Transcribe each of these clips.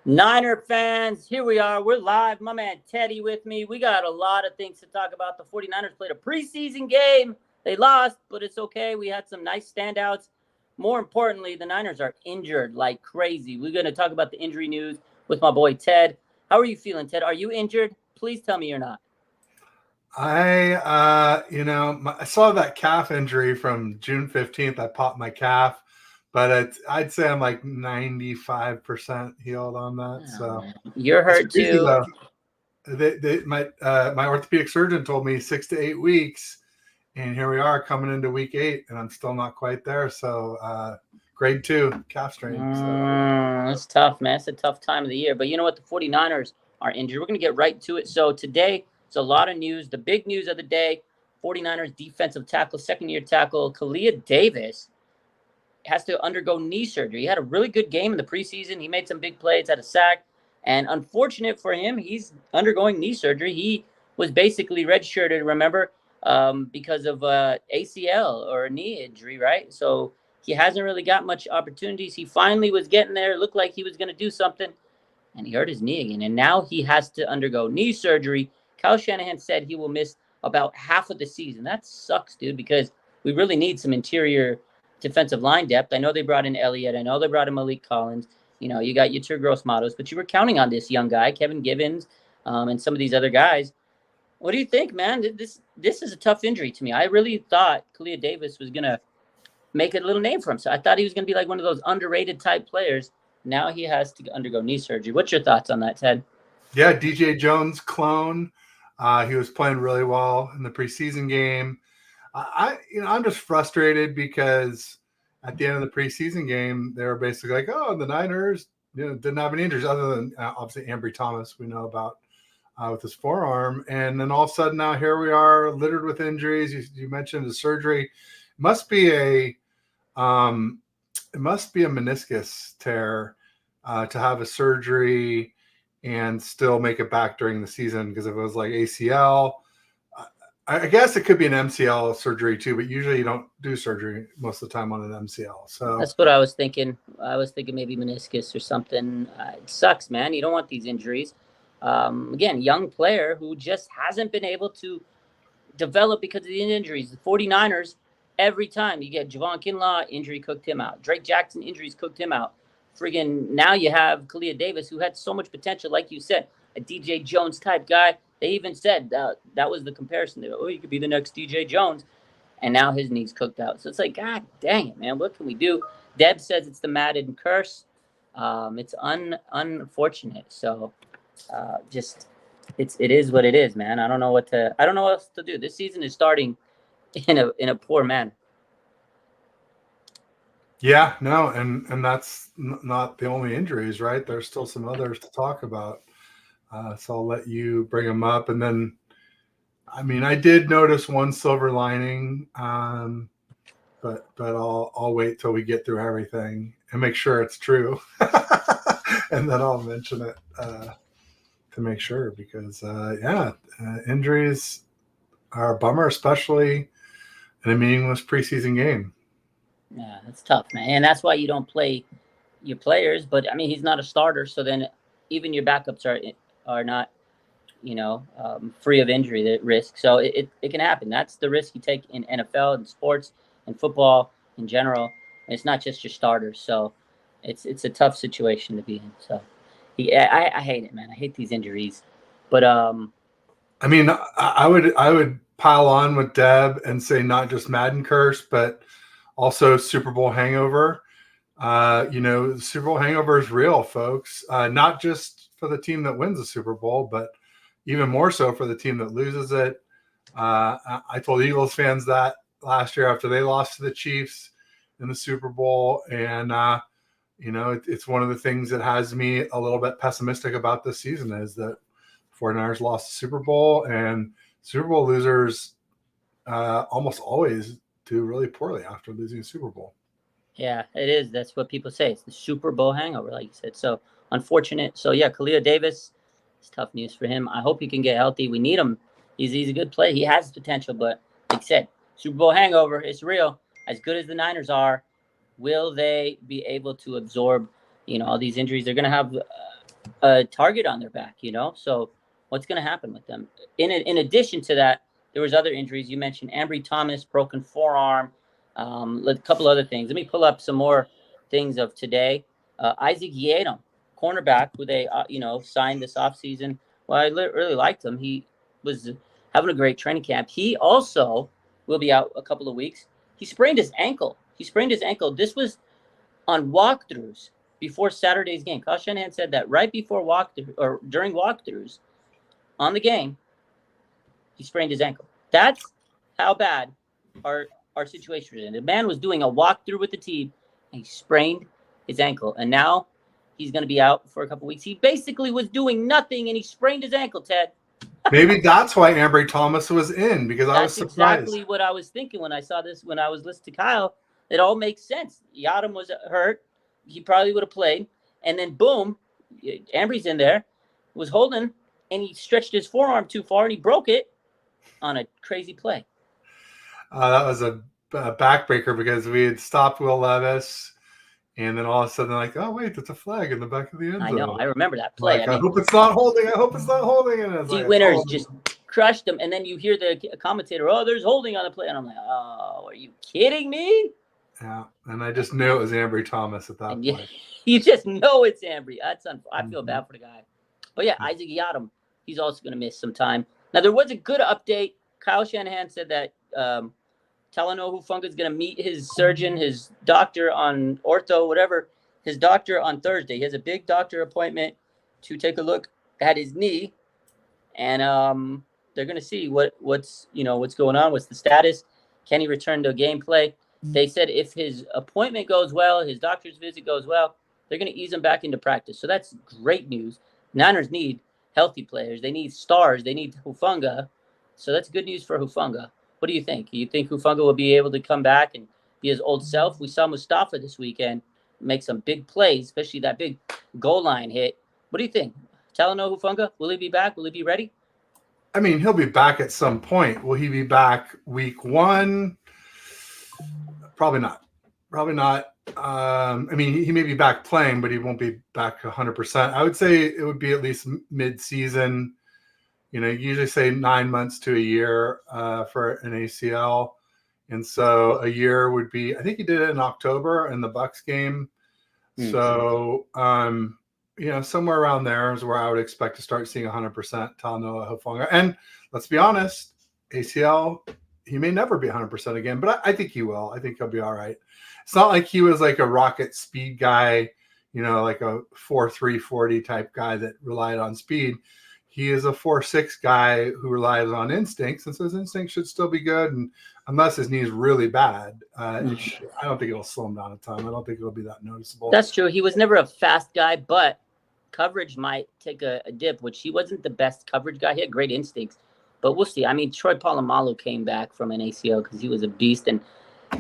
Niner fans, here we are. We're live. My man Teddy with me. We got a lot of things to talk about. The 49ers played a preseason game. They lost, but it's okay. We had some nice standouts. More importantly, the Niners are injured like crazy. We're going to talk about the injury news with my boy Ted. How are you feeling, Ted? Are you injured? Please tell me you're not. I saw that calf injury from June 15th. I popped my calf, but I'd say I'm like 95% healed on that. So man. You're hurt crazy, too. My orthopedic surgeon told me 6 to 8 weeks, and here we are coming into week 8, and I'm still not quite there. So grade 2 calf strain. That's tough, man. It's a tough time of the year. But you know what? The 49ers are injured. We're going to get right to it. So today, it's a lot of news. The big news of the day, 49ers defensive tackle, second-year tackle, Kalia Davis, has to undergo knee surgery. He had a really good game in the preseason. He made some big plays, had a sack. And unfortunate for him, he's undergoing knee surgery. He was basically redshirted, remember, because of ACL or a knee injury, right? So he hasn't really got much opportunities. He finally was getting there. It looked like he was going to do something, and he hurt his knee again. And now he has to undergo knee surgery. Kyle Shanahan said he will miss about half of the season. That sucks, dude, because we really need some interior defensive line depth. I know they brought in Elliott. I know they brought in Malik Collins. You know, you got your Gross Matos, but you were counting on this young guy, Kevin Givens, and some of these other guys. What do you think, man? This is a tough injury to me. I really thought Kalia Davis was going to make a little name for himself. I thought he was going to be like one of those underrated type players. Now he has to undergo knee surgery. What's your thoughts on that, Ted? Yeah, DJ Jones clone. He was playing really well in the preseason game. I'm just frustrated because at the end of the preseason game, they were basically like, "Oh, the Niners, didn't have any injuries other than obviously Ambry Thomas, we know about with his forearm." And then all of a sudden, now here we are, littered with injuries. You mentioned the surgery. It must be a meniscus tear to have a surgery and still make it back during the season. Because if it was like ACL, I guess it could be an MCL surgery too, but usually you don't do surgery most of the time on an MCL. So that's what I was thinking. I was thinking maybe meniscus or something. It sucks, man. You don't want these injuries. Again, young player who just hasn't been able to develop because of the injuries. The 49ers, every time you get Javon Kinlaw, injury cooked him out. Drake Jackson, injuries cooked him out. Friggin' now you have Kalia Davis, who had so much potential, like you said, a DJ Jones type guy. They even said that was the comparison. They go, oh, you could be the next DJ Jones. And now his knee's cooked out. So it's like, God dang it, man. What can we do? Deb says it's the Madden curse. It's unfortunate. So it is what it is, man. I don't know what else to do. This season is starting in a poor manner. Yeah, no, and that's not the only injuries, right? There's still some others to talk about. So I'll let you bring them up. And then, I mean, I did notice one silver lining, but I'll wait till we get through everything and make sure it's true. And then I'll mention it to make sure because, injuries are a bummer, especially in a meaningless preseason game. Yeah, that's tough, man. And that's why you don't play your players. But, I mean, he's not a starter, so then even your backups are not, free of injury risk. So it can happen. That's the risk you take in NFL and sports and football in general. And it's not just your starters. So it's a tough situation to be in. So I hate it, man. I hate these injuries. But I mean, I would pile on with Deb and say not just Madden curse, but also Super Bowl hangover. The Super Bowl hangover is real, folks. Not just for the team that wins the Super Bowl, but even more so for the team that loses it. I told Eagles fans that last year after they lost to the Chiefs in the Super Bowl. And, it's one of the things that has me a little bit pessimistic about this season is that 49ers lost the Super Bowl, and Super Bowl losers almost always do really poorly after losing a Super Bowl. Yeah, it is. That's what people say. It's the Super Bowl hangover, like you said. So unfortunate. So yeah, Kalia Davis, it's tough news for him. I hope he can get healthy. We need him. He's a good player. He has potential, but like I said, Super Bowl hangover, it's real. As good as the Niners are, will they be able to absorb, all these injuries? They're going to have a target on their back, So what's going to happen with them? In addition to that, there was other injuries. You mentioned Ambry Thomas, broken forearm, a couple other things. Let me pull up some more things of today. Isaac Yiadom, cornerback, who they signed this offseason. Well, I really liked him. He was having a great training camp. He also will be out a couple of weeks. He sprained his ankle. This was on walkthroughs before Saturday's game. Kyle Shanahan said that right before walkthrough or during walkthroughs on the game, he sprained his ankle. That's how bad our situation is. And the man was doing a walkthrough with the team, and he sprained his ankle, and now he's going to be out for a couple weeks. He basically was doing nothing, and he sprained his ankle. Ted. Maybe that's why Ambry Thomas was in, because I was surprised. That's exactly what I was thinking when I saw this. When I was listening to Kyle, it all makes sense. Yiadom was hurt; he probably would have played, and then boom, Ambry's in there, was holding, and he stretched his forearm too far, and he broke it on a crazy play. That was a backbreaker because we had stopped Will Levis, and then all of a sudden, like, oh wait, there's a flag in the back of the end zone. I know. I remember that play. Like, I hope it's not holding. And D. Winters just crushed him, and then you hear the commentator, "Oh, there's holding on the play," and I'm like, "Oh, are you kidding me?" Yeah, and I just knew it was Ambry Thomas at that point. You just know it's Ambry. I feel bad for the guy, but yeah, Isaac Yiadom, he's also going to miss some time. Now there was a good update. Kyle Shanahan said that Talanoa Hufanga is going to meet his surgeon, his doctor on ortho, whatever, his doctor on Thursday. He has a big doctor appointment to take a look at his knee, and they're going to see what's going on, what's the status, can he return to gameplay. They said if his appointment goes well, his doctor's visit goes well, they're going to ease him back into practice. So that's great news. Niners need healthy players. They need stars. They need Hufanga. So that's good news for Hufanga. What do you think? Do you think Hufanga will be able to come back and be his old self? We saw Mustafa this weekend make some big plays, especially that big goal line hit. What do you think? Talanoa Hufanga, will he be back? Will he be ready? I mean, he'll be back at some point. Will he be back week 1? Probably not. I mean, he may be back playing, but he won't be back 100%. I would say it would be at least mid-season. You usually say 9 months to a year for an ACL. And so a year would be, I think he did it in October in the Bucs game. Mm-hmm. So, somewhere around there is where I would expect to start seeing 100% Talanoa Hufanga. And let's be honest, ACL, he may never be 100% again, but I think he will. I think he'll be all right. It's not like he was like a rocket speed guy, like a 4.3 40 type guy that relied on speed. He is a 4.6 guy who relies on instincts, and so his instincts should still be good. And unless his knee is really bad, I don't think it'll slow him down a ton. I don't think it'll be that noticeable. That's true. He was never a fast guy, but coverage might take a dip, which he wasn't the best coverage guy. He had great instincts, but we'll see. I mean, Troy Polamalu came back from an ACL because he was a beast, and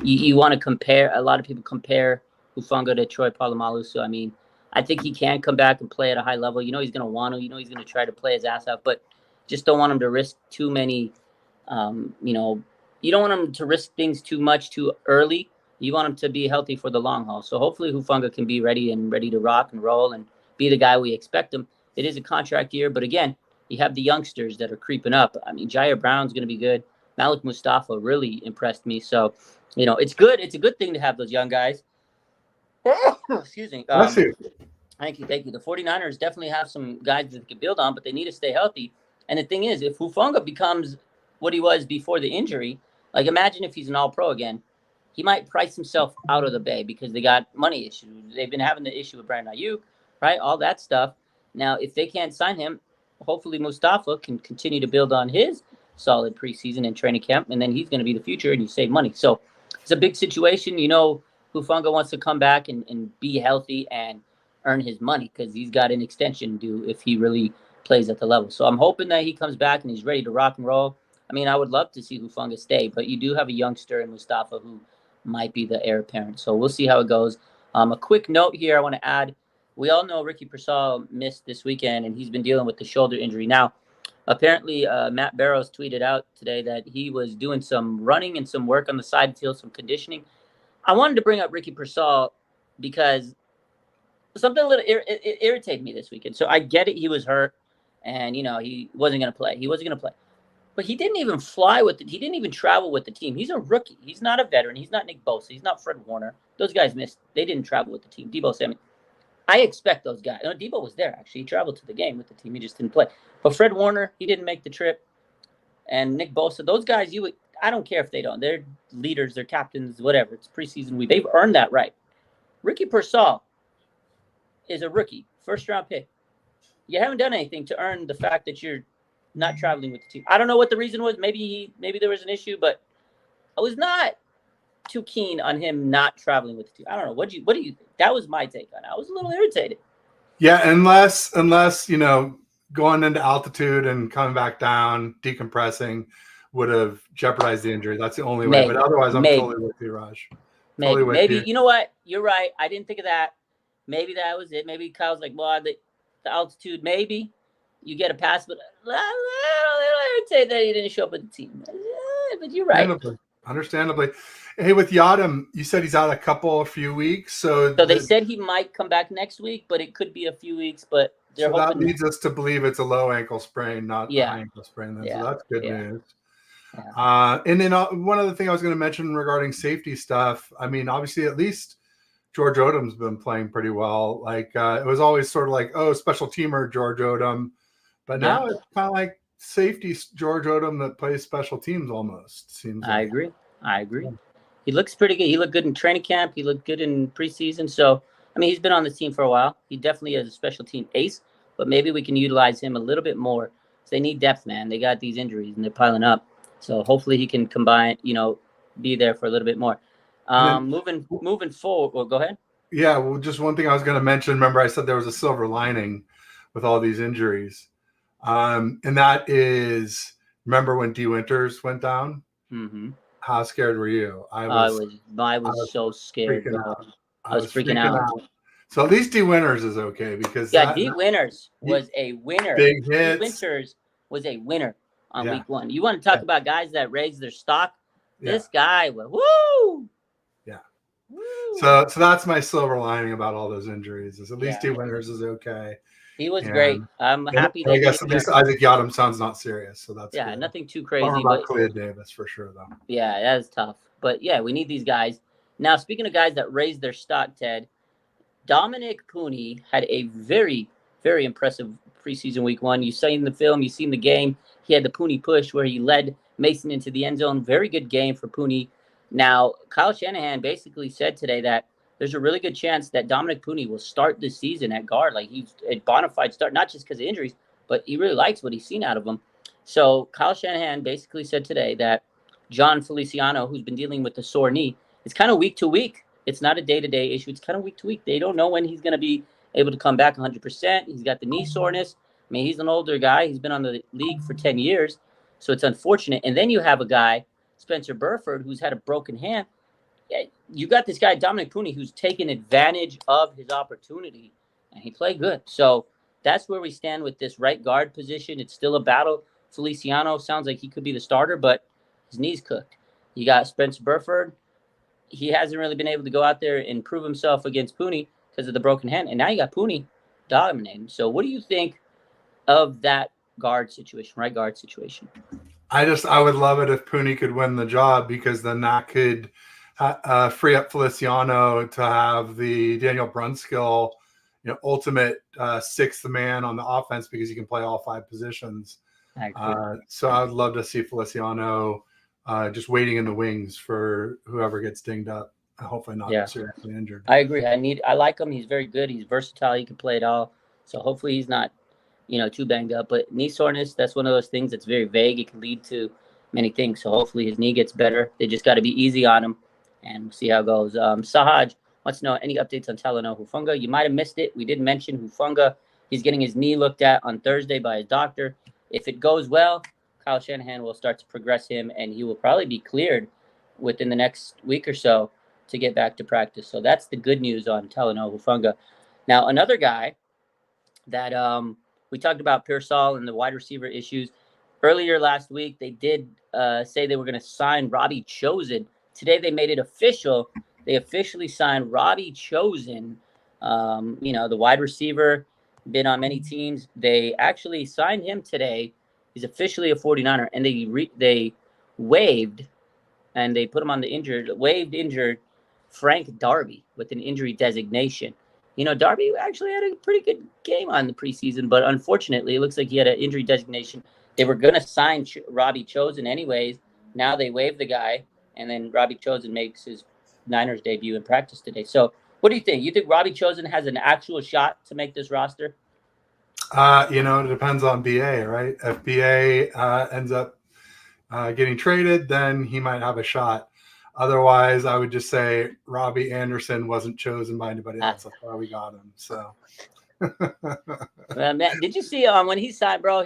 you want to compare. A lot of people compare Hufanga to Troy Polamalu, so I mean, I think he can come back and play at a high level. He's going to want to. He's going to try to play his ass off, but just don't want him to risk too many. You don't want him to risk things too much too early. You want him to be healthy for the long haul. So hopefully Hufanga can be ready to rock and roll and be the guy we expect him. It is a contract year, but again, you have the youngsters that are creeping up. I mean, Jair Brown's going to be good. Malik Mustafa really impressed me. So, it's good. It's a good thing to have those young guys. Excuse me. Thank you. The 49ers definitely have some guys that they can build on, but they need to stay healthy. And the thing is, if Hufanga becomes what he was before the injury, like imagine if he's an all-pro again, he might price himself out of the Bay because they got money issues. They've been having the issue with Brandon Ayuk, right? All that stuff. Now, if they can't sign him, hopefully Mustafa can continue to build on his solid preseason and training camp, and then he's going to be the future, and you save money. So it's a big situation. Hufanga wants to come back and be healthy and earn his money because he's got an extension due if he really plays at the level. So I'm hoping that he comes back and he's ready to rock and roll. I mean, I would love to see Hufanga stay, but you do have a youngster in Mustafa who might be the heir apparent. So we'll see how it goes. A quick note here I want to add. We all know Ricky Pearsall missed this weekend, and he's been dealing with the shoulder injury. Now, apparently, Matt Barrows tweeted out today that he was doing some running and some work on the side field, some conditioning. I wanted to bring up Ricky Pearsall because something a little it irritated me this weekend. So I get it. He was hurt, and he wasn't going to play. He wasn't going to play. But he didn't even fly with it. He didn't even travel with the team. He's a rookie. He's not a veteran. He's not Nick Bosa. He's not Fred Warner. Those guys missed. They didn't travel with the team. Debo Samuel. I expect those guys. Debo was there, actually. He traveled to the game with the team. He just didn't play. But Fred Warner, he didn't make the trip. And Nick Bosa, those guys, I don't care if they don't. They're leaders. They're captains, whatever. It's preseason week. They've earned that right. Ricky Pearsall is a rookie, first-round pick. You haven't done anything to earn the fact that you're not traveling with the team. I don't know what the reason was. Maybe there was an issue, but I was not too keen on him not traveling with the team. I don't know. What do you think? That was my take on it. I was a little irritated. Yeah, unless going into altitude and coming back down, decompressing would have jeopardized the injury. That's the only way. But otherwise, I'm totally with you, Raj. Maybe. You know what? You're right. I didn't think of that. Maybe that was it. Maybe Kyle's like, well, the altitude, maybe you get a pass, but I would say that he didn't show up with the team. But you're right. Understandably. Hey, with Yadam, you said he's out a few weeks. So they said he might come back next week, but it could be a few weeks. But they're hoping that leads us to believe it's a low ankle sprain, not a high ankle sprain. Then. So that's good news. Yeah. And then one other thing I was going to mention regarding safety stuff. I mean, obviously, at least George Odom's been playing pretty well. Like it was always sort of like, oh, special teamer George Odom, but now it's kind of like safety George Odom that plays special teams almost. Seems. I agree. Yeah. He looks pretty good. He looked good in training camp. He looked good in preseason. So I mean, he's been on the team for a while. He definitely is a special team ace, but maybe we can utilize him a little bit more. They need depth, man. They got these injuries and they're piling up. So hopefully he can combine, be there for a little bit more. Moving forward. Well, go ahead. Yeah, well, just one thing I was going to mention. Remember, I said there was a silver lining with all these injuries, and that is, remember when D. Winters went down? Mm-hmm. How scared were you? I was so scared. I was freaking out. So at least D. Winters is okay because D. Winters was a winner. Big hits. D. Winters was a winner on week one. You want to talk about guys that raise their stock? This guy was woo. Yeah. Woo. So that's my silver lining about all those injuries is at least D. Winters is okay. He was great. I'm happy. I guess at least Isaac Yadam sounds not serious, so that's good. Nothing too crazy. But Khalid Davis for sure, though. Yeah, that is tough. But yeah, we need these guys. Now, speaking of guys that raised their stock, Ted, Dominic Pooney had a very, very impressive preseason week one. You've seen the film, you've seen the game. He had the Pooney push where he led Mason into the end zone. Very good game for Pooney. Now, Kyle Shanahan basically said today that there's a really good chance that Dominic Pooney will start this season at guard. Like he's a bona fide start, not just because of injuries, but he really likes what he's seen out of him. So Kyle Shanahan basically said today that John Feliciano, who's been dealing with the sore knee, it's kind of week to week. It's not a day-to-day issue. It's kind of week to week. They don't know when he's going to be able to come back 100%. He's got the knee soreness. I mean, he's an older guy. He's been on the league for 10 years. So it's unfortunate. And then you have a guy, Spencer Burford, who's had a broken hand. You got this guy, Dominic Pooney, who's taken advantage of his opportunity, and he played good. So that's where we stand with this right guard position. It's still a battle. Feliciano sounds like he could be the starter, but his knee's cooked. You got Spencer Burford. He hasn't really been able to go out there and prove himself against Pooney because of the broken hand. And now you got Pooney dominating. So what do you think of that guard situation, right guard situation? I would love it if Pooney could win the job because then that could free up Feliciano to have the Daniel Brunskill, ultimate sixth man on the offense because he can play all five positions. So I would love to see Feliciano just waiting in the wings for whoever gets dinged up. Hopefully not seriously injured. I agree. I like him. He's very good. He's versatile. He can play it all. So hopefully he's not, too banged up. But knee soreness, that's one of those things that's very vague. It can lead to many things. So hopefully his knee gets better. They just got to be easy on him, and we'll see how it goes. Sahaj wants to know any updates on Talanoa Hufanga. You might have missed it. We did mention Hufanga. He's getting his knee looked at on Thursday by his doctor. If it goes well, Kyle Shanahan will start to progress him, and he will probably be cleared within the next week or so to get back to practice. So that's the good news on Talanoa Hufanga. Now, another guy that we talked about, Pearsall and the wide receiver issues. Earlier last week, they did say they were going to sign Robbie Chosen. Today, they made it official. They officially signed Robbie Chosen The wide receiver, been on many teams. They actually signed him today. He's officially a 49er, and they waived and they put him on the injured Frank Darby with an injury designation. Darby actually had a pretty good game on the preseason, but unfortunately, it looks like he had an injury designation. They were going to sign Robbie Chosen anyways. Now they waived the guy, and then Robbie Chosen makes his Niners debut in practice today. So, what do you think? You think Robbie Chosen has an actual shot to make this roster? It depends on BA, right? If BA ends up getting traded, then he might have a shot. Otherwise, I would just say Robbie Anderson wasn't chosen by anybody else. That's why we got him. So, man, did you see when he signed, bro?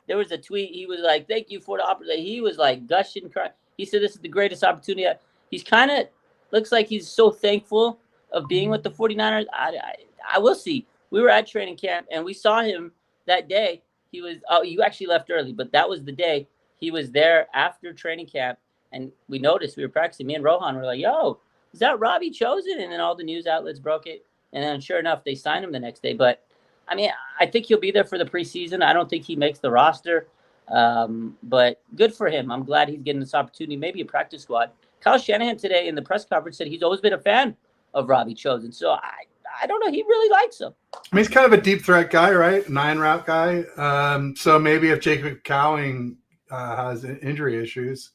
There was a tweet. He was like, "Thank you for the opportunity." He was like gushing, crying. He said, "This is the greatest opportunity." He's kind of looks like he's so thankful of being with the 49ers. I will see. We were at training camp and we saw him that day. He was you actually left early, but that was the day he was there after training camp. And we noticed, we were practicing. Me and Rohan were like, "Yo, is that Robbie Chosen?" And then all the news outlets broke it. And then sure enough, they signed him the next day. But, I mean, I think he'll be there for the preseason. I don't think he makes the roster. But good for him. I'm glad he's getting this opportunity, maybe a practice squad. Kyle Shanahan today in the press conference said he's always been a fan of Robbie Chosen. So I don't know. He really likes him. I mean, he's kind of a deep threat guy, right? 9-route guy. So maybe if Jacob Cowing has injury issues,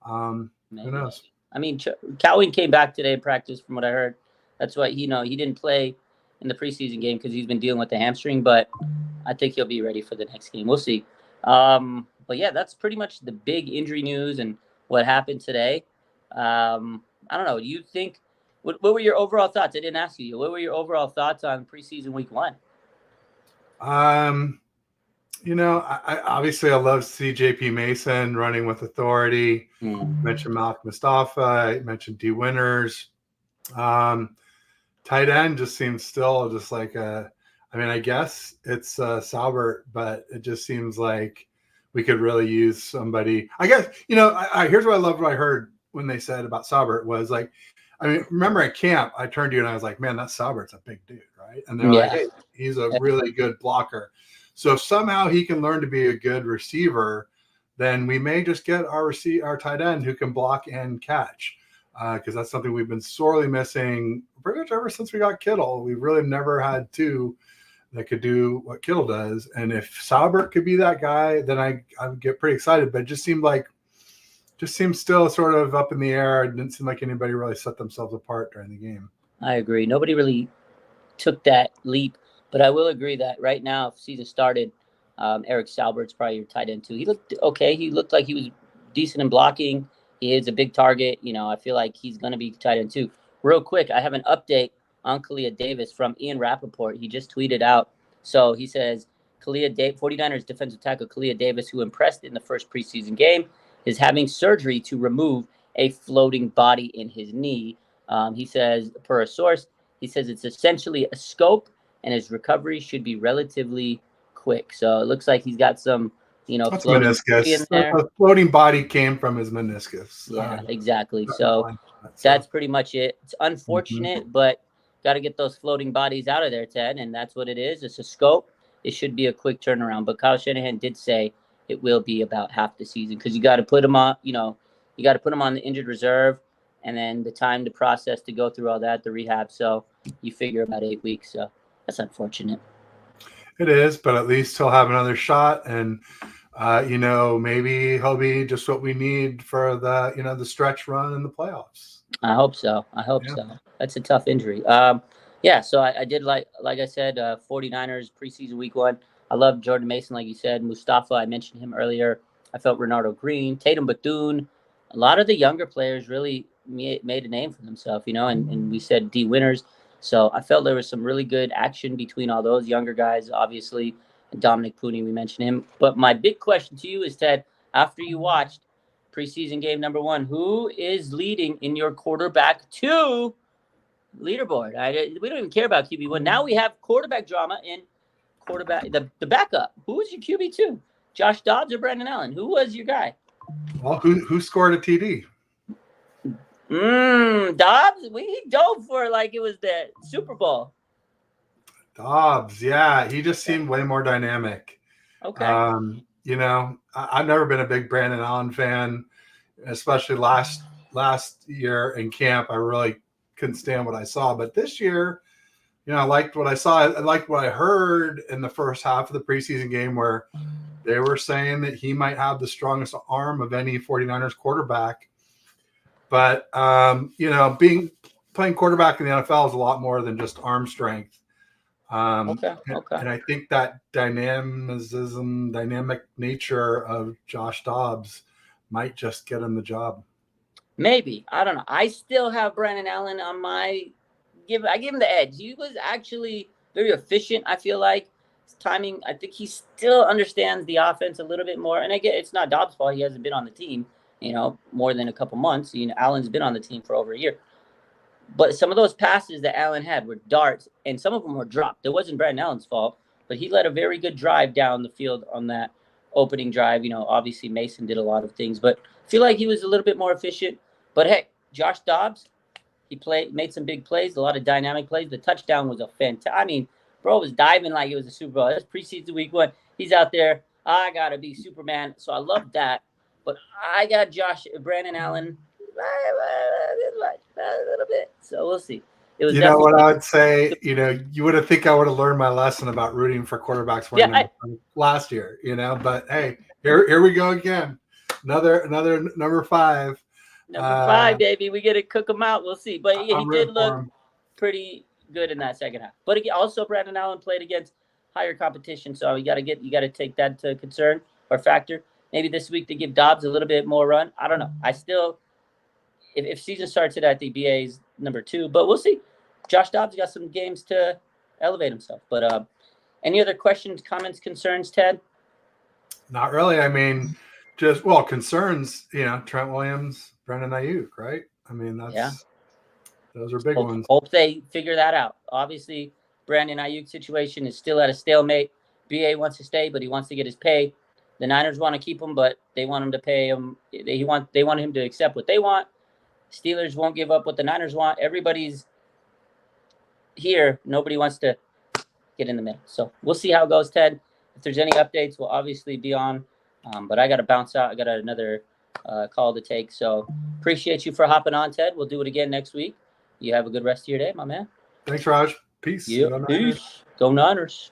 who knows? I mean, Cowing came back today in practice from what I heard. That's why he didn't play in the preseason game because he's been dealing with the hamstring, but I think he'll be ready for the next game. We'll see. But yeah, that's pretty much the big injury news and what happened today. I don't know. Do you think what were your overall thoughts? I didn't ask you. What were your overall thoughts on preseason week 1? I obviously I love to see JP Mason running with authority. Mentioned Malik Mustafa. I mentioned D Winters. Tight end just seems still just like I guess it's Salbert, but it just seems like we could really use somebody. I guess, here's what I loved what I heard when they said about Salbert was like, remember at camp, I turned to you and I was like, man, that Salbert's a big dude, right? And they're like, hey, he's a really good blocker. So if somehow he can learn to be a good receiver, then we may just get our tight end who can block and catch. Because that's something we've been sorely missing pretty much ever since we got Kittle. We've really never had two that could do what Kittle does. And if Salbert could be that guy, then I would get pretty excited. But it just seems still sort of up in the air. It didn't seem like anybody really set themselves apart during the game. I agree. Nobody really took that leap. But I will agree that right now, if season started, Eric Salbert's probably your tight end too. He looked okay. He looked like he was decent in blocking. He is a big target. I feel like he's going to be tight end too. Real quick, I have an update on Kalia Davis from Ian Rappaport. He just tweeted out. So he says, 49ers defensive tackle Kalia Davis, who impressed in the first preseason game, is having surgery to remove a floating body in his knee. He says, per a source, he says it's essentially a scope and his recovery should be relatively quick. So it looks like he's got some that's meniscus. The floating body came from his meniscus. Yeah, exactly. So that's pretty much it. It's unfortunate, but got to get those floating bodies out of there, Ted, and that's what it is. It's a scope. It should be a quick turnaround. But Kyle Shanahan did say it will be about half the season because you got to put him on. You got to put him on the injured reserve, and then the time to process to go through all that, the rehab. So you figure about 8 weeks. So that's unfortunate. It is, but at least he'll have another shot, and maybe he'll be just what we need for the stretch run in the playoffs. I hope so. So. That's a tough injury. So I did like I said, 49ers preseason week 1. I love Jordan Mason, like you said. Mustafa, I mentioned him earlier. I felt Renardo Green, Tatum Bethune. A lot of the younger players really made a name for themselves, and we said D Winters. So I felt there was some really good action between all those younger guys, obviously. Dominic Pooney, we mentioned him. But my big question to you is, Ted, after you watched preseason game number 1, who is leading in your quarterback 2 leaderboard? We don't even care about QB1. Now we have quarterback drama in quarterback, the backup. Who was your QB2? Josh Dobbs or Brandon Allen? Who was your guy? Well, who scored a TD? Dobbs. We dove for like it was the Super Bowl. Dobbs, yeah, he just seemed way more dynamic. Okay. You know, I've never been a big Brandon Allen fan, especially last year in camp. I really couldn't stand what I saw, but this year, you know, I liked what I saw. I liked what I heard in the first half of the preseason game where they were saying that he might have the strongest arm of any 49ers quarterback. But, you know, playing quarterback in the NFL is a lot more than just arm strength. Okay. And I think that dynamic nature of Josh Dobbs might just get him the job. Maybe. I don't know. I still have Brandon Allen on my I give him the edge. He was actually very efficient, I feel like. His timing, I think he still understands the offense a little bit more. And I get it's not Dobbs' fault. He hasn't been on the team, you know, more than a couple months. You know, Allen's been on the team for over a year. But some of those passes that Allen had were darts, and some of them were dropped. It wasn't Brandon Allen's fault, but he led a very good drive down the field on that opening drive. You know, obviously Mason did a lot of things, but I feel like he was a little bit more efficient. But hey, Josh Dobbs, he made some big plays, a lot of dynamic plays. The touchdown was a fantastic. I mean, bro was diving like it was a Super Bowl. That's preseason week 1. He's out there. I gotta be Superman. So I love that. But I got Brandon Allen a little bit. So we'll see. It was you know what I would say, you know, you would have think I would have learned my lesson about rooting for quarterbacks last year, you know, but hey, here we go again. Another number 5. Number 5, baby. We get to cook him out. We'll see. But yeah, he did look pretty good in that second half. But again, also Brandon Allen played against higher competition, so you got to take that into concern or factor. Maybe this week to give Dobbs a little bit more run. I don't know. I still, if season starts today, I think BA is number 2, but we'll see. Josh Dobbs got some games to elevate himself. But any other questions, comments, concerns, Ted? Not really. I mean, concerns. You know, Trent Williams, Brandon Ayuk, right? I mean, those are big ones. Hope they figure that out. Obviously, Brandon Ayuk situation is still at a stalemate. BA wants to stay, but he wants to get his pay. The Niners want to keep him, but they want him to pay him. They want him to accept what they want. Steelers won't give up what the Niners want. Everybody's here. Nobody wants to get in the middle. So we'll see how it goes, Ted. If there's any updates, we'll obviously be on. But I got to bounce out. I got another call to take. So appreciate you for hopping on, Ted. We'll do it again next week. You have a good rest of your day, my man. Thanks, Raj. Peace. Yep. Peace. Go Niners.